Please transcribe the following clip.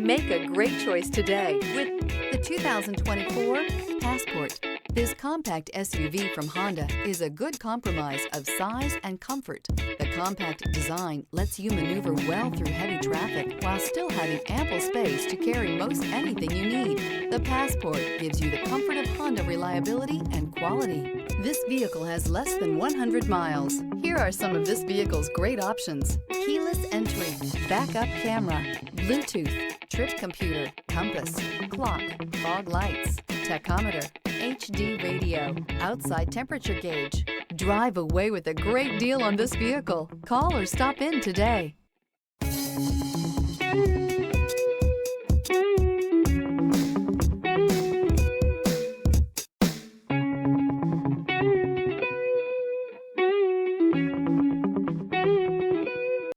Make a great choice today with the 2024 Passport. This compact SUV from Honda is a good compromise of size and comfort. The compact design lets you maneuver well through heavy traffic while still having ample space to carry most anything you need. The Passport gives you the comfort of Honda reliability and quality. This vehicle has less than 100 miles. Here are some of this vehicle's great options: keyless entry, backup camera, Bluetooth, trip computer, compass, clock, fog lights, tachometer, HD radio, outside temperature gauge. Drive away with a great deal on this vehicle. Call or stop in today.